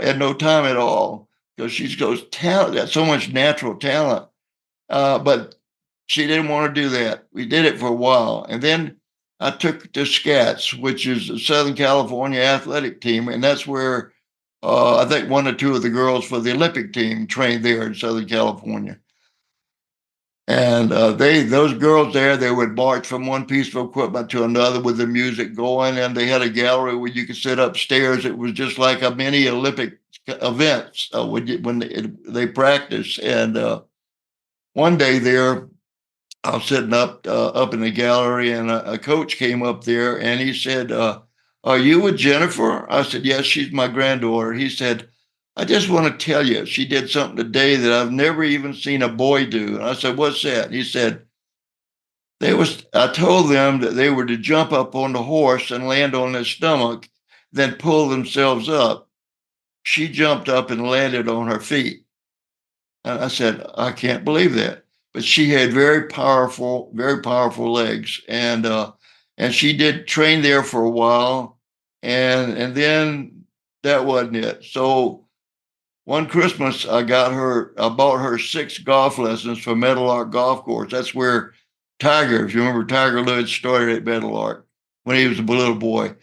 in no time at all because she's got talent, got so much natural talent." But she didn't want to do that. We did it for a while, and then I took her to SCATS, which is the Southern California athletic team, and that's where I think one or two of the girls for the Olympic team trained there in Southern California. And those girls there, they would march from one piece of equipment to another with the music going, and they had a gallery where you could sit upstairs. It was just like a mini Olympic events when they practiced. And one day there, I was sitting up in the gallery, and a coach came up there, and he said, "Are you with Jennifer?" I said, "Yes, she's my granddaughter." He said, "I just want to tell you, she did something today that I've never even seen a boy do." And I said, "What's that?" He said, I told them that they were to jump up on the horse and land on their stomach, then pull themselves up. She jumped up and landed on her feet. And I said, "I can't believe that." But she had very powerful legs. And she did train there for a while. And then that wasn't it. So one Christmas, I bought her 6 golf lessons for Meadowlark Golf Course. That's where Tiger, if you remember, Tiger Woods started at Meadowlark when he was a little boy.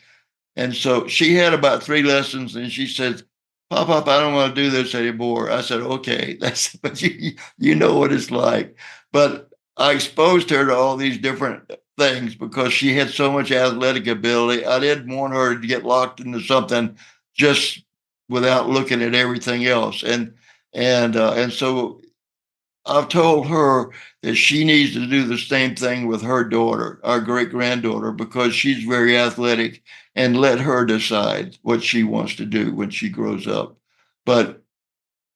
And so she had about 3 lessons, and she said, "Pop, I don't want to do this anymore." I said, "Okay, but you know what it's like." But I exposed her to all these different things because she had so much athletic ability. I didn't want her to get locked into something just without looking at everything else. And so I've told her that she needs to do the same thing with her daughter, our great granddaughter, because she's very athletic, and let her decide what she wants to do when she grows up. But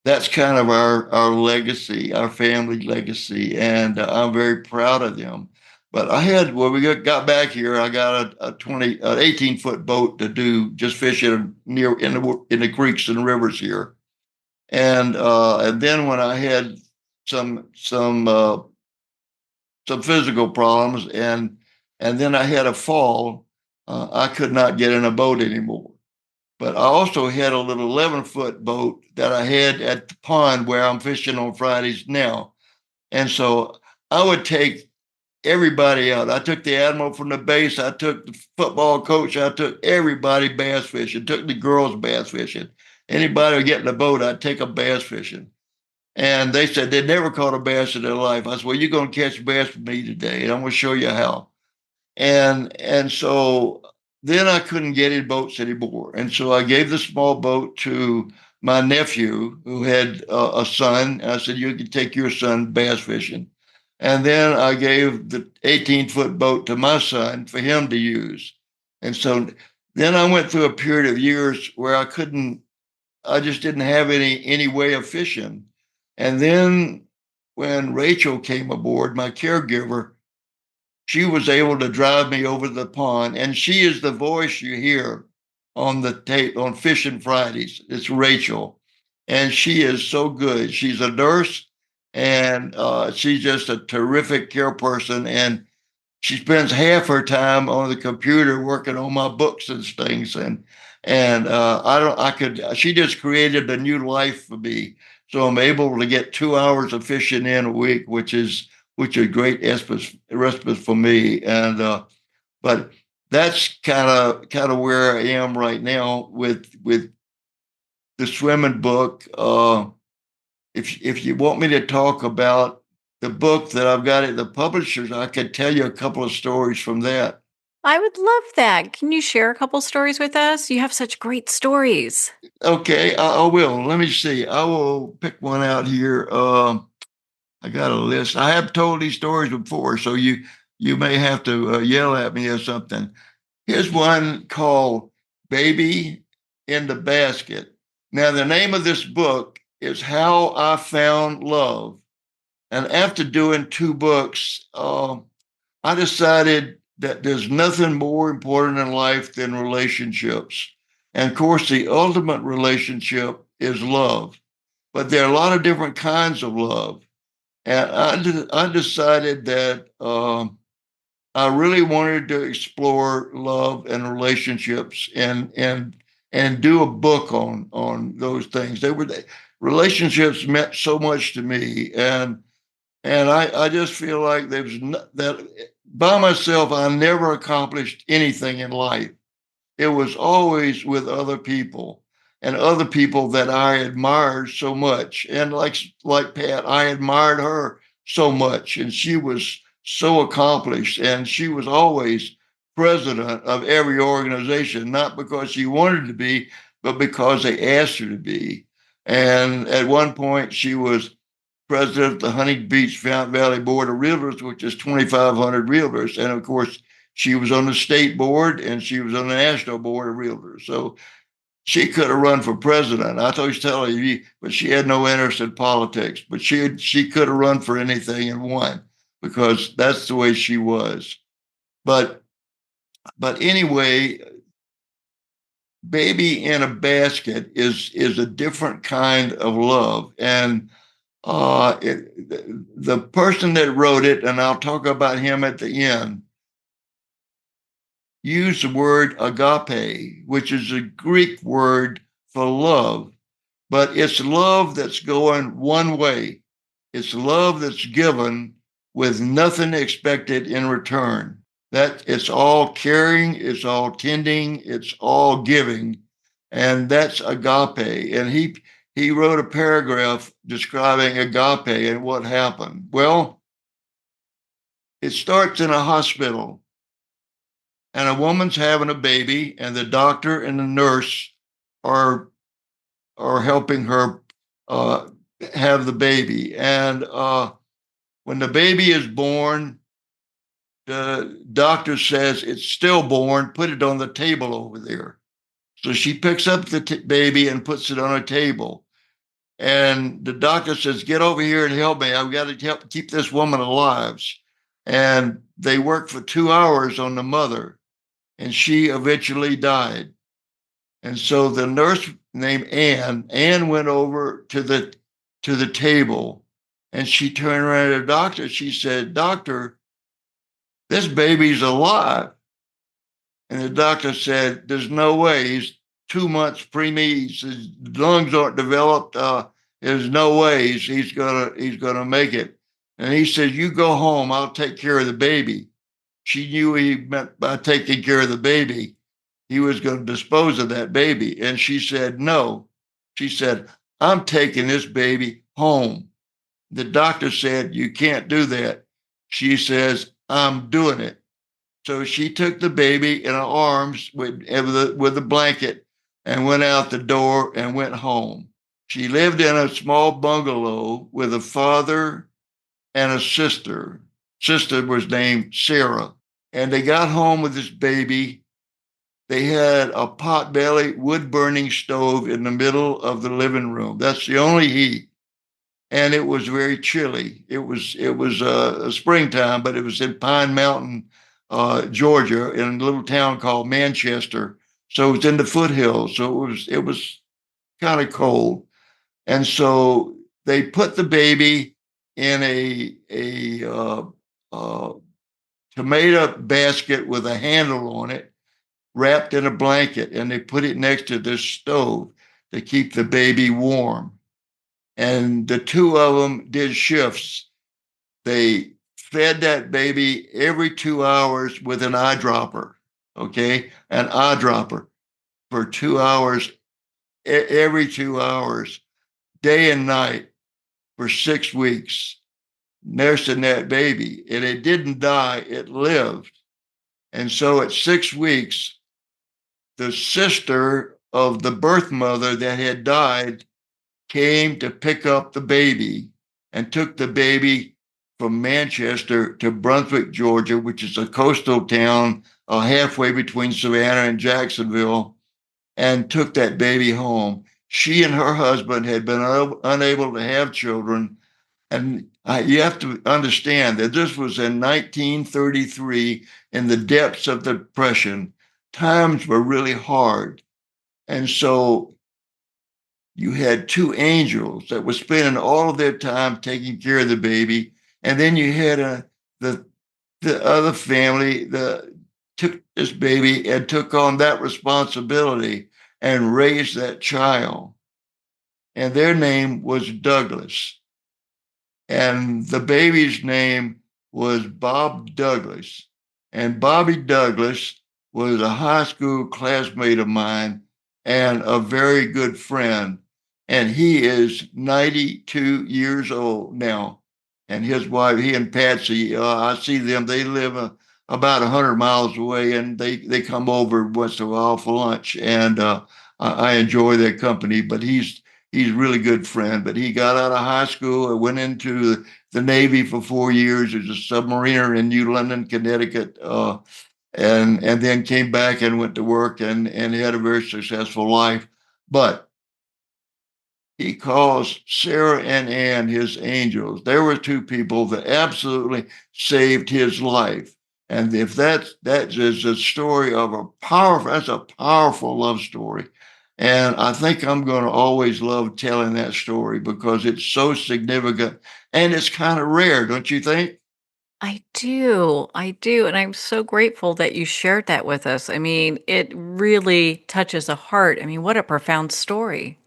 that's kind of our legacy, our family legacy, and I'm very proud of them. But when we got back here, I got a 18-foot boat to do just fishing near in the creeks and rivers here. And then when I had some some uh, some physical problems, and then I had a fall, I could not get in a boat anymore. But I also had a little 11-foot boat that I had at the pond where I'm fishing on Fridays now. And so I would take everybody out. I took the admiral from the base. I took the football coach. I took everybody bass fishing, took the girls bass fishing. Anybody would get in the boat, I'd take them bass fishing. And they said they'd never caught a bass in their life. I said, "Well, you're going to catch bass with me today, and I'm going to show you how." And so then I couldn't get in boats anymore. And so I gave the small boat to my nephew who had a son. And I said, you can take your son bass fishing. And then I gave the 18-foot boat to my son for him to use. And so then I went through a period of years where I just didn't have any way of fishing. And then when Rachel came aboard, my caregiver, she was able to drive me over the pond, and she is the voice you hear on the tape on Fishing Fridays. It's Rachel, and she is so good. She's a nurse, and she's just a terrific care person, and she spends half her time on the computer working on my books and things. And I don't I could she just created a new life for me. So I'm able to get 2 hours of fishing in a week, which is great respite for me. And but that's kind of where I am right now with the swimming book. If you want me to talk about the book that I've got at the publishers, I could tell you a couple of stories from that. I would love that. Can you share a couple stories with us? You have such great stories. Okay, I will. Let me see. I will pick one out here. I got a list. I have told these stories before, so you may have to yell at me or something. Here's one called "Baby in the Basket." Now, the name of this book is "How I Found Love," and after doing two books, I decided that there's nothing more important in life than relationships. And of course, the ultimate relationship is love, but there are a lot of different kinds of love. And I decided that I really wanted to explore love and relationships and do a book on those things. Relationships meant so much to me, and I just feel like that by myself I never accomplished anything in life. It was always with other people and other people that I admired so much. And like Pat, I admired her so much, and she was so accomplished, and she was always president of every organization, not because she wanted to be, but because they asked her to be. And at one point, she was president of the Hunting Beach Fountain Valley Board of Realtors, which is 2,500 realtors. And of course, she was on the state board and she was on the national board of realtors. So she could have run for president. I was telling you, but she had no interest in politics. But she could have run for anything and won because that's the way she was. But anyway, Baby in a Basket is a different kind of love, and the person that wrote it, and I'll talk about him at the end, used the word agape, which is a Greek word for love, but it's love that's going one way. It's love that's given with nothing expected in return. That it's all caring, it's all tending, it's all giving, and that's agape. And he wrote a paragraph describing agape and what happened. Well, it starts in a hospital, and a woman's having a baby, and the doctor and the nurse are helping her uh, have the baby. And when the baby is born, the doctor says it's stillborn. Put it on the table over there. So she picks up the baby and puts it on a table. And the doctor says, "Get over here and help me. I've got to help keep this woman alive." And they worked for 2 hours on the mother, and she eventually died. And so the nurse named Anne went over to the table, and she turned around to the doctor. She said, "Doctor, this baby's alive." And the doctor said, "There's no way. He's 2 months preemie. His lungs aren't developed. There's no way he's gonna make it." And he said, "You go home. I'll take care of the baby." She knew he meant by taking care of the baby, he was going to dispose of that baby. And she said, "No." She said, "I'm taking this baby home." The doctor said, "You can't do that." She says, "I'm doing it." So she took the baby in her arms with a blanket and went out the door and went home. She lived in a small bungalow with a father and a sister. Sister was named Sarah. And they got home with this baby. They had a potbelly wood burning stove in the middle of the living room. That's the only heat. And it was very chilly. It was springtime, but it was in Pine Mountain, Georgia, in a little town called Manchester. So it was in the foothills. So it was kind of cold. And so they put the baby in a tomato basket with a handle on it, wrapped in a blanket, and they put it next to this stove to keep the baby warm. And the two of them did shifts. They fed that baby every 2 hours with an eyedropper, okay? An eyedropper for 2 hours, every 2 hours, day and night for 6 weeks, nursing that baby. And it didn't die, it lived. And so at 6 weeks, the sister of the birth mother that had died came to pick up the baby and took the baby from Manchester to Brunswick, Georgia, which is a coastal town halfway between Savannah and Jacksonville, and took that baby home. She and her husband had been unable to have children. And you have to understand that this was in 1933 in the depths of the Depression. Times were really hard. And so you had two angels that were spending all of their time taking care of the baby. And then you had the other family that took this baby and took on that responsibility and raised that child. And their name was Douglas. And the baby's name was Bob Douglas. And Bobby Douglas was a high school classmate of mine and a very good friend. And he is 92 years old now. And his wife, he and Patsy, I see them, they live about 100 miles away, and they come over once in a while for lunch. And I enjoy their company, but he's a really good friend. But he got out of high school and went into the Navy for 4 years as a submariner in New London, Connecticut, and then came back and went to work, and he had a very successful life. But he calls Sarah and Ann his angels. There were two people that absolutely saved his life. And if that is a story of that's a powerful love story. And I think I'm going to always love telling that story because it's so significant and it's kind of rare, don't you think? I do. I do. And I'm so grateful that you shared that with us. I mean, it really touches a heart. I mean, what a profound story.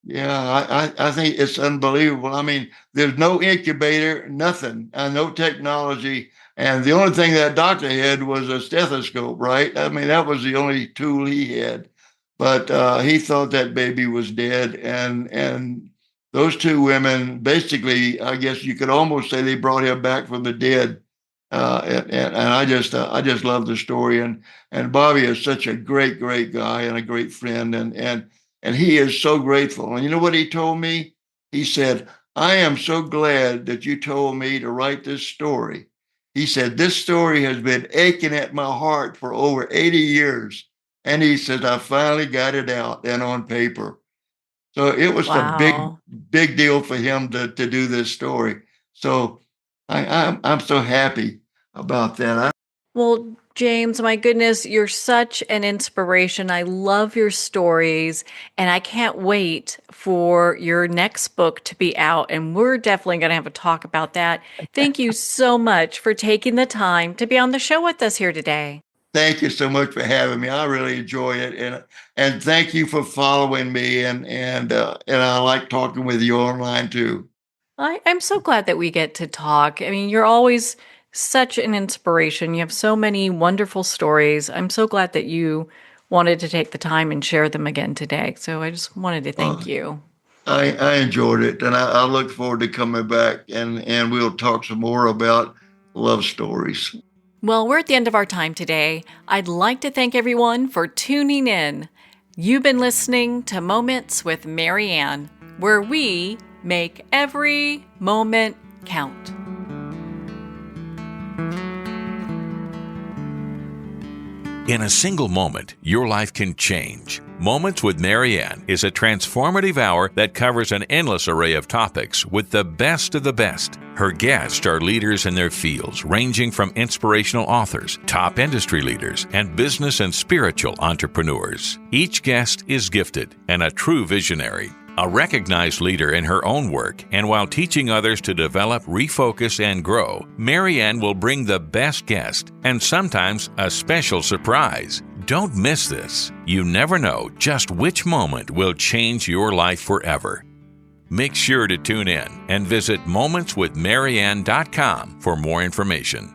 Yeah, I think it's unbelievable. I mean, there's no incubator, nothing, no technology. And the only thing that doctor had was a stethoscope, right? I mean, that was the only tool he had. But he thought that baby was dead. And those two women, basically, I guess you could almost say they brought him back from the dead. And I just love the story. And Bobby is such a great guy and a great friend. And he is so grateful. And you know what he told me? He said, I am so glad that you told me to write this story. He said, this story has been aching at my heart for over 80 years. And he says, I finally got it out and on paper. So it was a Wow. big deal for him to do this story. So I'm so happy about that. Well, James, my goodness, you're such an inspiration. I love your stories, and I can't wait for your next book to be out. And we're definitely going to have a talk about that. Thank you so much for taking the time to be on the show with us here today. Thank you so much for having me. I really enjoy it, and thank you for following me. And I like talking with you online too. I'm so glad that we get to talk. I mean, you're always such an inspiration. You have so many wonderful stories. I'm so glad that you wanted to take the time and share them again today. So I just wanted to thank Uh, you. I enjoyed it, and I look forward to coming back and we'll talk some more about love stories. Well, we're at the end of our time today. I'd like to thank everyone for tuning in. You've been listening to Moments with Marianne, where we make every moment count. In a single moment, your life can change. Moments with Marianne is a transformative hour that covers an endless array of topics with the best of the best. Her guests are leaders in their fields, ranging from inspirational authors, top industry leaders, and business and spiritual entrepreneurs. Each guest is gifted and a true visionary, a recognized leader in her own work, and while teaching others to develop, refocus, and grow, Marianne will bring the best guest and sometimes a special surprise. Don't miss this. You never know just which moment will change your life forever. Make sure to tune in and visit momentswithmarianne.com for more information.